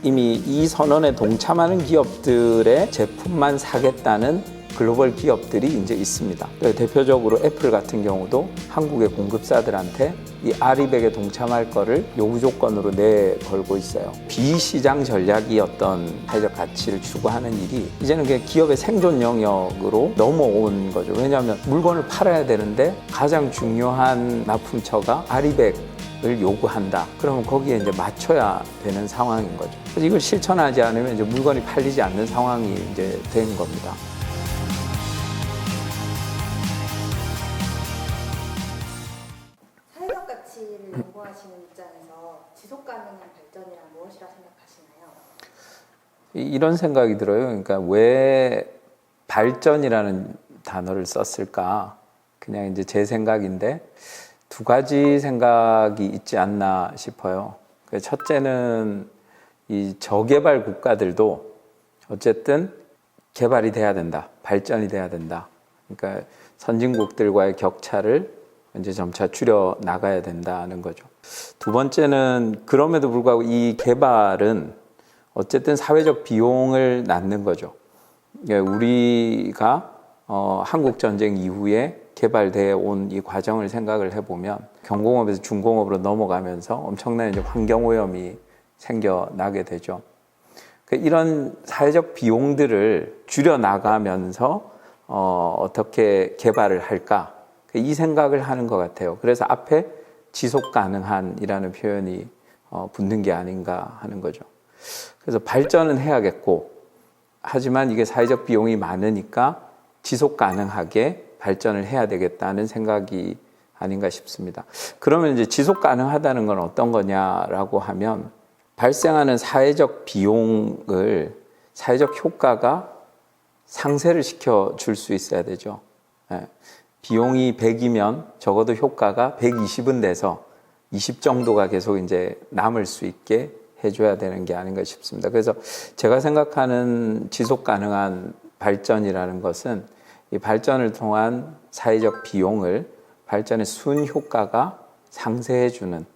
이미 이 선언에 동참하는 기업들의 제품만 사겠다는 글로벌 기업들이 이제 있습니다. 대표적으로 애플 같은 경우도 한국의 공급사들한테 이 아리백에 동참할 거를 요구 조건으로 내걸고 있어요. 비시장 전략이 어떤 사회적 가치를 추구하는 일이 이제는 그냥 기업의 생존 영역으로 넘어온 거죠. 왜냐하면 물건을 팔아야 되는데 가장 중요한 납품처가 아리백을 요구한다. 그러면 거기에 이제 맞춰야 되는 상황인 거죠. 그래서 이걸 실천하지 않으면 이제 물건이 팔리지 않는 상황이 이제 된 겁니다. 사회적 가치를 연구하시는 입장에서 지속 가능한 발전이란 무엇이라 생각하시나요? 이런 생각이 들어요. 그러니까 왜 발전이라는 단어를 썼을까? 그냥 이제 제 생각인데 두 가지 생각이 있지 않나 싶어요. 첫째는 이 저개발 국가들도 어쨌든 개발이 돼야 된다. 발전이 돼야 된다. 그러니까 선진국들과의 격차를 이제 점차 줄여 나가야 된다는 거죠. 두 번째는 그럼에도 불구하고 이 개발은 어쨌든 사회적 비용을 낳는 거죠. 우리가 한국 전쟁 이후에 개발되어 온 이 과정을 생각을 해보면 경공업에서 중공업으로 넘어가면서 엄청난 이제 환경 오염이 생겨나게 되죠. 이런 사회적 비용들을 줄여 나가면서 어떻게 개발을 할까? 이 생각을 하는 것 같아요. 그래서 앞에 지속 가능한이라는 표현이 붙는 게 아닌가 하는 거죠. 그래서 발전은 해야겠고, 하지만 이게 사회적 비용이 많으니까 지속 가능하게 발전을 해야 되겠다는 생각이 아닌가 싶습니다. 그러면 이제 지속 가능하다는 건 어떤 거냐라고 하면 발생하는 사회적 비용을 사회적 효과가 상쇄를 시켜 줄 수 있어야 되죠. 비용이 100이면 적어도 효과가 120은 돼서 20 정도가 계속 이제 남을 수 있게 해줘야 되는 게 아닌가 싶습니다. 그래서 제가 생각하는 지속 가능한 발전이라는 것은 이 발전을 통한 사회적 비용을 발전의 순효과가 상쇄해주는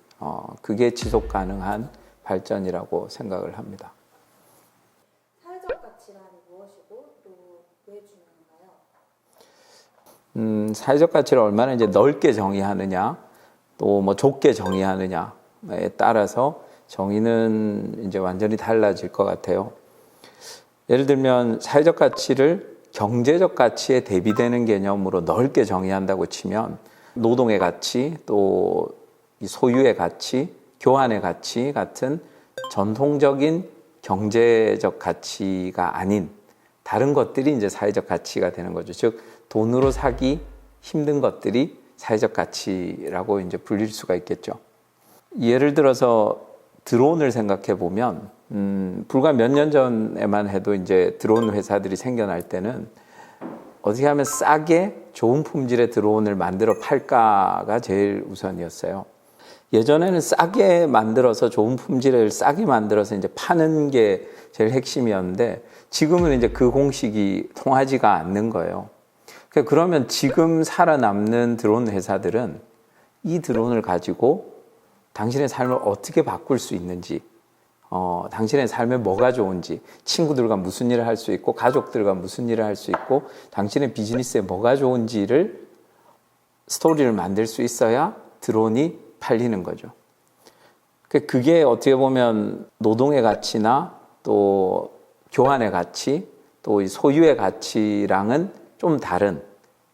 그게 지속 가능한 발전이라고 생각을 합니다. 사회적 가치란 무엇이고 또 왜 중요한가요? 사회적 가치를 얼마나 이제 넓게 정의하느냐, 또 뭐 좁게 정의하느냐에 따라서 정의는 이제 완전히 달라질 것 같아요. 예를 들면 사회적 가치를 경제적 가치에 대비되는 개념으로 넓게 정의한다고 치면 노동의 가치, 또 소유의 가치, 교환의 가치 같은 전통적인 경제적 가치가 아닌 다른 것들이 이제 사회적 가치가 되는 거죠. 즉 돈으로 사기 힘든 것들이 사회적 가치라고 이제 불릴 수가 있겠죠. 예를 들어서 드론을 생각해 보면 불과 몇 년 전에만 해도 이제 드론 회사들이 생겨날 때는 어떻게 하면 싸게 좋은 품질의 드론을 만들어 팔까가 제일 우선이었어요. 예전에는 싸게 만들어서 좋은 품질을 싸게 만들어서 이제 파는 게 제일 핵심이었는데 지금은 이제 그 공식이 통하지가 않는 거예요. 그러면 지금 살아남는 드론 회사들은 이 드론을 가지고 당신의 삶을 어떻게 바꿀 수 있는지, 당신의 삶에 뭐가 좋은지, 친구들과 무슨 일을 할 수 있고, 가족들과 무슨 일을 할 수 있고, 당신의 비즈니스에 뭐가 좋은지를 스토리를 만들 수 있어야 드론이 팔리는 거죠. 그게 어떻게 보면 노동의 가치나 또 교환의 가치, 또 이 소유의 가치랑은 좀 다른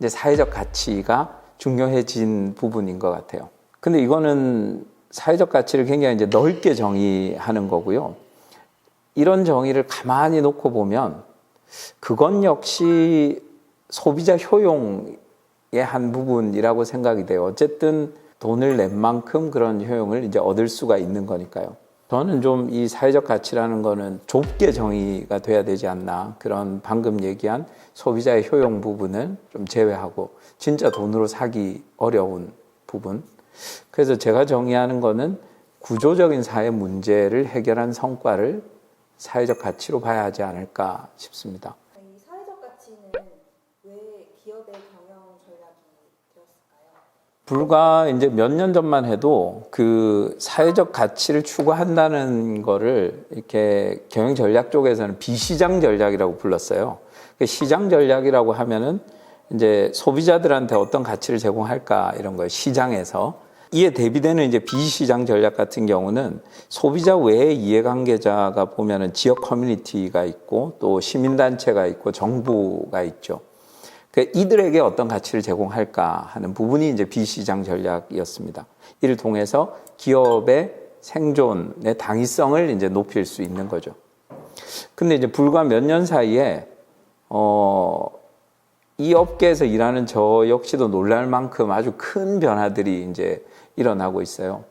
이제 사회적 가치가 중요해진 부분인 것 같아요. 근데 이거는 사회적 가치를 굉장히 이제 넓게 정의하는 거고요. 이런 정의를 가만히 놓고 보면 그건 역시 소비자 효용의 한 부분이라고 생각이 돼요. 어쨌든 돈을 낸 만큼 그런 효용을 이제 얻을 수가 있는 거니까요. 저는 좀 이 사회적 가치라는 거는 좁게 정의가 돼야 되지 않나. 그런 방금 얘기한 소비자의 효용 부분을 좀 제외하고 진짜 돈으로 사기 어려운 부분. 그래서 제가 정의하는 거는 구조적인 사회 문제를 해결한 성과를 사회적 가치로 봐야 하지 않을까 싶습니다. 이 사회적 가치는 왜 기업의 경영 전략이 되었을까요? 불과 이제 몇 년 전만 해도 그 사회적 가치를 추구한다는 거를 이렇게 경영 전략 쪽에서는 비시장 전략이라고 불렀어요. 그 시장 전략이라고 하면은 이제 소비자들한테 어떤 가치를 제공할까 이런 거예요. 시장에서. 이에 대비되는 이제 비시장 전략 같은 경우는 소비자 외의 이해관계자가 보면은 지역 커뮤니티가 있고 또 시민단체가 있고 정부가 있죠. 그러니까 이들에게 어떤 가치를 제공할까 하는 부분이 이제 비시장 전략이었습니다. 이를 통해서 기업의 생존의 당위성을 이제 높일 수 있는 거죠. 근데 이제 불과 몇 년 사이에 이 업계에서 일하는 저 역시도 놀랄 만큼 아주 큰 변화들이 이제 일어나고 있어요.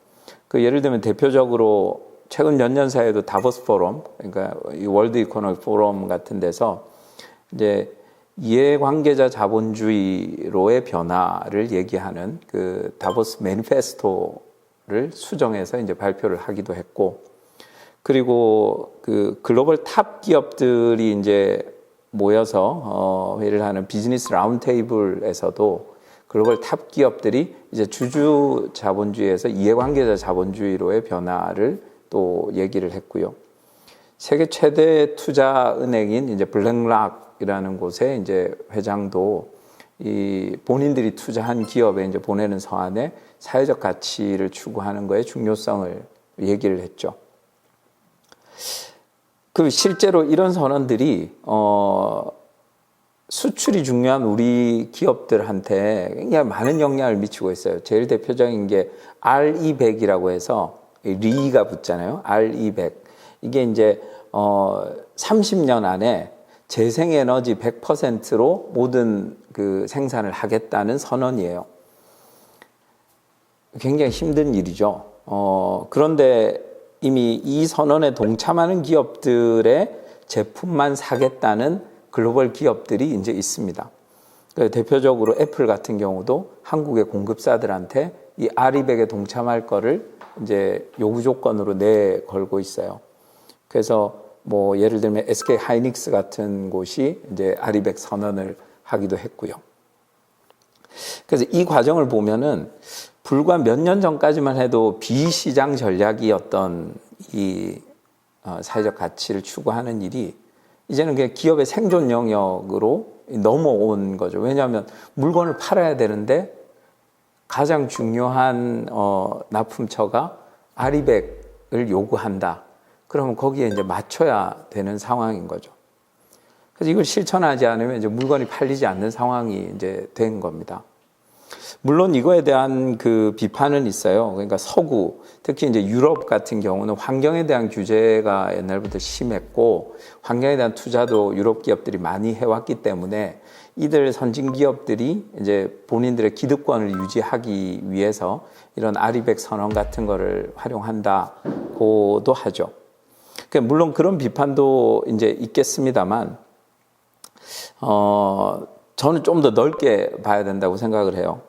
그 예를 들면 대표적으로 최근 몇 년 사이에도 다보스 포럼, 그러니까 이 월드 이코노믹 포럼 같은 데서 이제 이해관계자 자본주의로의 변화를 얘기하는 그 다보스 매니페스토를 수정해서 이제 발표를 하기도 했고, 그리고 그 글로벌 탑 기업들이 이제 모여서 회의를 하는 비즈니스 라운드테이블에서도 글로벌 탑 기업들이 이제 주주 자본주의에서 이해관계자 자본주의로의 변화를 또 얘기를 했고요. 세계 최대 투자 은행인 이제 블랙락이라는 곳에 이제 회장도 이 본인들이 투자한 기업에 이제 보내는 서한에 사회적 가치를 추구하는 거의 중요성을 얘기를 했죠. 그 실제로 이런 선언들이 수출이 중요한 우리 기업들한테 굉장히 많은 영향을 미치고 있어요. 제일 대표적인 게 RE100이라고 해서 리가 붙잖아요. RE100. 이게 이제 30년 안에 재생에너지 100%로 모든 그 생산을 하겠다는 선언이에요. 굉장히 힘든 일이죠. 그런데 이미 이 선언에 동참하는 기업들의 제품만 사겠다는 글로벌 기업들이 이제 있습니다. 대표적으로 애플 같은 경우도 한국의 공급사들한테 이 RE100에 동참할 거를 이제 요구 조건으로 내걸고 있어요. 그래서 뭐 예를 들면 SK 하이닉스 같은 곳이 이제 RE100 선언을 하기도 했고요. 그래서 이 과정을 보면은 불과 몇 년 전까지만 해도 비시장 전략이었던 이 사회적 가치를 추구하는 일이 이제는 그냥 기업의 생존 영역으로 넘어온 거죠. 왜냐하면 물건을 팔아야 되는데 가장 중요한 납품처가 RE100을 요구한다. 그러면 거기에 이제 맞춰야 되는 상황인 거죠. 그래서 이걸 실천하지 않으면 이제 물건이 팔리지 않는 상황이 이제 된 겁니다. 물론 이거에 대한 그 비판은 있어요. 그러니까 서구, 특히 이제 유럽 같은 경우는 환경에 대한 규제가 옛날부터 심했고 환경에 대한 투자도 유럽 기업들이 많이 해왔기 때문에 이들 선진 기업들이 이제 본인들의 기득권을 유지하기 위해서 이런 RE100 선언 같은 거를 활용한다고도 하죠. 그러니까 물론 그런 비판도 이제 있겠습니다만, 저는 좀 더 넓게 봐야 된다고 생각을 해요.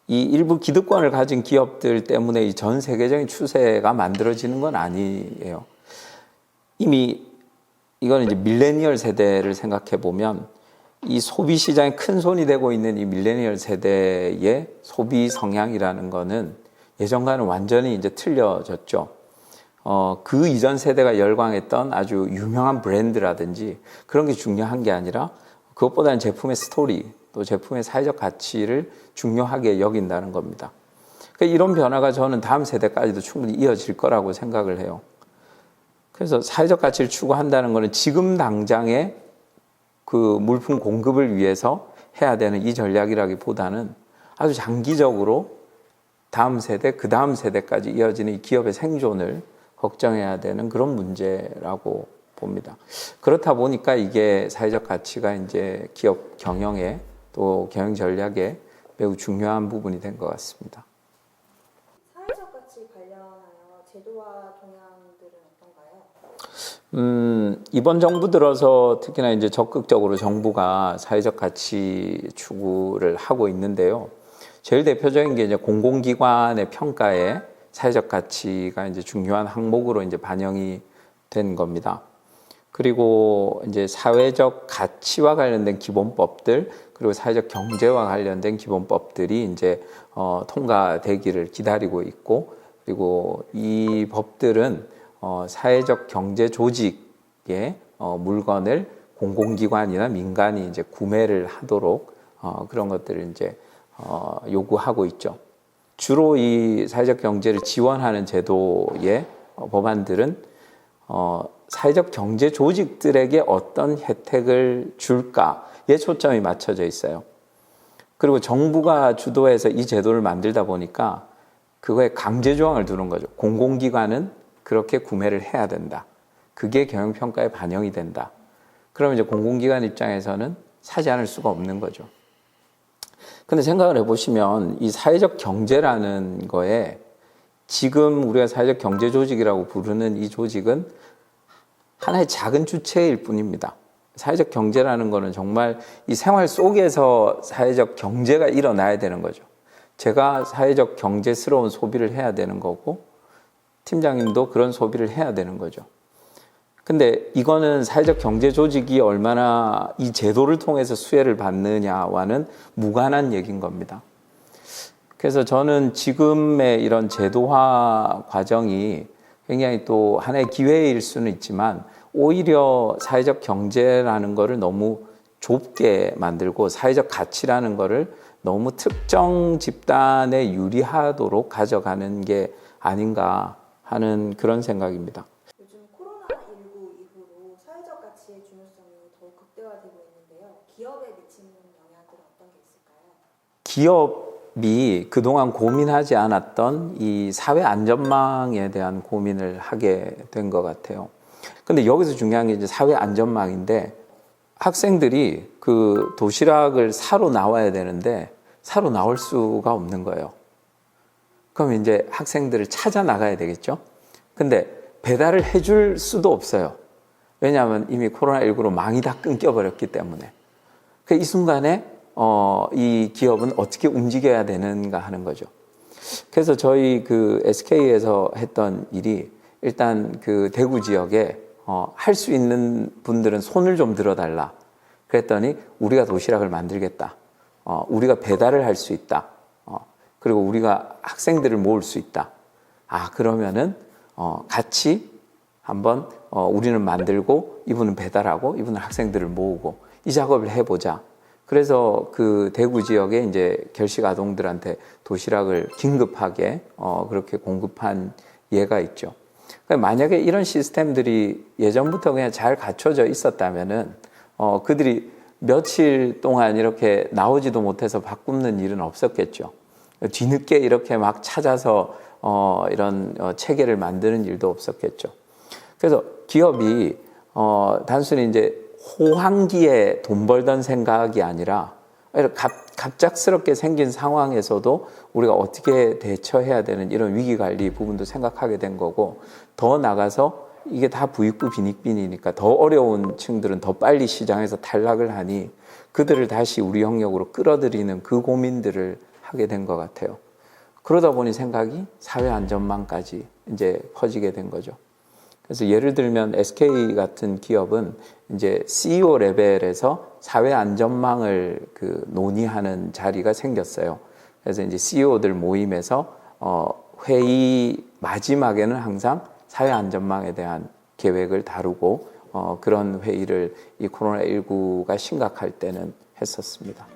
이 일부 기득권을 가진 기업들 때문에 이 전 세계적인 추세가 만들어지는 건 아니에요. 이미 이거는 이제 밀레니얼 세대를 생각해 보면 이 소비 시장에 큰 손이 되고 있는 이 밀레니얼 세대의 소비 성향이라는 거는 예전과는 완전히 이제 틀려졌죠. 그 이전 세대가 열광했던 아주 유명한 브랜드라든지 그런 게 중요한 게 아니라 그것보다는 제품의 스토리, 또 제품의 사회적 가치를 중요하게 여긴다는 겁니다. 그러니까 이런 변화가 저는 다음 세대까지도 충분히 이어질 거라고 생각을 해요. 그래서 사회적 가치를 추구한다는 것은 지금 당장의 그 물품 공급을 위해서 해야 되는 이 전략이라기보다는 아주 장기적으로 다음 세대, 그 다음 세대까지 이어지는 이 기업의 생존을 걱정해야 되는 그런 문제라고 봅니다. 그렇다 보니까 이게 사회적 가치가 이제 기업 경영에 또 경영 전략에 매우 중요한 부분이 된 것 같습니다. 사회적 가치 관련하여 제도와 동향들은 어떤가요? 이번 정부 들어서 특히나 이제 적극적으로 정부가 사회적 가치 추구를 하고 있는데요. 제일 대표적인 게 이제 공공기관의 평가에 사회적 가치가 이제 중요한 항목으로 이제 반영이 된 겁니다. 그리고 이제 사회적 가치와 관련된 기본법들, 그리고 사회적 경제와 관련된 기본법들이 이제 통과되기를 기다리고 있고, 그리고 이 법들은 사회적 경제 조직의 물건을 공공기관이나 민간이 이제 구매를 하도록 그런 것들을 이제 요구하고 있죠. 주로 이 사회적 경제를 지원하는 제도의 법안들은 사회적 경제 조직들에게 어떤 혜택을 줄까에 초점이 맞춰져 있어요. 그리고 정부가 주도해서 이 제도를 만들다 보니까 그거에 강제 조항을 두는 거죠. 공공기관은 그렇게 구매를 해야 된다. 그게 경영평가에 반영이 된다. 그러면 이제 공공기관 입장에서는 사지 않을 수가 없는 거죠. 근데 생각을 해보시면 이 사회적 경제라는 거에 지금 우리가 사회적 경제 조직이라고 부르는 이 조직은 하나의 작은 주체일 뿐입니다. 사회적 경제라는 거는 정말 이 생활 속에서 사회적 경제가 일어나야 되는 거죠. 제가 사회적 경제스러운 소비를 해야 되는 거고, 팀장님도 그런 소비를 해야 되는 거죠. 근데 이거는 사회적 경제 조직이 얼마나 이 제도를 통해서 수혜를 받느냐와는 무관한 얘기인 겁니다. 그래서 저는 지금의 이런 제도화 과정이 굉장히 또 하나의 기회일 수는 있지만, 오히려 사회적 경제라는 거를 너무 좁게 만들고 사회적 가치라는 거를 너무 특정 집단에 유리하도록 가져가는 게 아닌가 하는 그런 생각입니다. 요즘 코로나19 이후로 사회적 가치의 중요성이 더욱 극대화되고 있는데요. 기업에 미치는 영향들은 어떤 게 있을까요? 기업이 그동안 고민하지 않았던 이 사회 안전망에 대한 고민을 하게 된 것 같아요. 근데 여기서 중요한 게 이제 사회 안전망인데, 학생들이 그 도시락을 사러 나와야 되는데 사러 나올 수가 없는 거예요. 그럼 이제 학생들을 찾아 나가야 되겠죠? 근데 배달을 해줄 수도 없어요. 왜냐하면 이미 코로나19로 망이 다 끊겨버렸기 때문에. 이 순간에 이 기업은 어떻게 움직여야 되는가 하는 거죠. 그래서 저희 그 SK에서 했던 일이, 일단 그 대구 지역에 할 수 있는 분들은 손을 좀 들어달라. 그랬더니 우리가 도시락을 만들겠다. 우리가 배달을 할 수 있다. 그리고 우리가 학생들을 모을 수 있다. 그러면은 같이 한번 우리는 만들고 이분은 배달하고 이분은 학생들을 모으고 이 작업을 해보자. 그래서 그 대구 지역에 이제 결식 아동들한테 도시락을 긴급하게 그렇게 공급한 예가 있죠. 그러니까 만약에 이런 시스템들이 예전부터 그냥 잘 갖춰져 있었다면은 그들이 며칠 동안 이렇게 나오지도 못해서 바꾸는 일은 없었겠죠. 뒤늦게 이렇게 막 찾아서 이런 체계를 만드는 일도 없었겠죠. 그래서 기업이 단순히 이제 호황기에 돈 벌던 생각이 아니라 갑작스럽게 생긴 상황에서도 우리가 어떻게 대처해야 되는 이런 위기관리 부분도 생각하게 된 거고, 더 나가서 이게 다 부익부 빈익빈이니까 더 어려운 층들은 더 빨리 시장에서 탈락을 하니 그들을 다시 우리 영역으로 끌어들이는 그 고민들을 하게 된 것 같아요. 그러다 보니 생각이 사회 안전망까지 이제 퍼지게 된 거죠. 그래서 예를 들면 SK 같은 기업은 이제 CEO 레벨에서 사회 안전망을 논의하는 자리가 생겼어요. 그래서 이제 CEO들 모임에서 회의 마지막에는 항상 사회 안전망에 대한 계획을 다루고 그런 회의를 이 코로나19가 심각할 때는 했었습니다.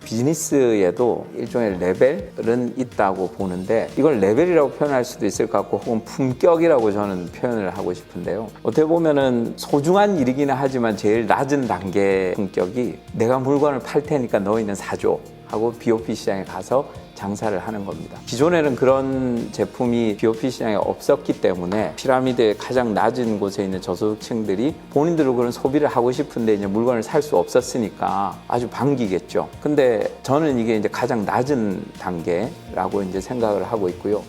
비즈니스에도 일종의 레벨은 있다고 보는데, 이걸 레벨이라고 표현할 수도 있을 것 같고 혹은 품격이라고 저는 표현을 하고 싶은데요. 어떻게 보면은 소중한 일이기는 하지만 제일 낮은 단계 품격이 내가 물건을 팔 테니까 너희는 사줘 하고 BOP 시장에 가서 장사를 하는 겁니다. 기존에는 그런 제품이 BOP 시장에 없었기 때문에 피라미드의 가장 낮은 곳에 있는 저소득층들이 본인들도 그런 소비를 하고 싶은데 이제 물건을 살 수 없었으니까 아주 반기겠죠. 근데 저는 이게 이제 가장 낮은 단계라고 이제 생각을 하고 있고요.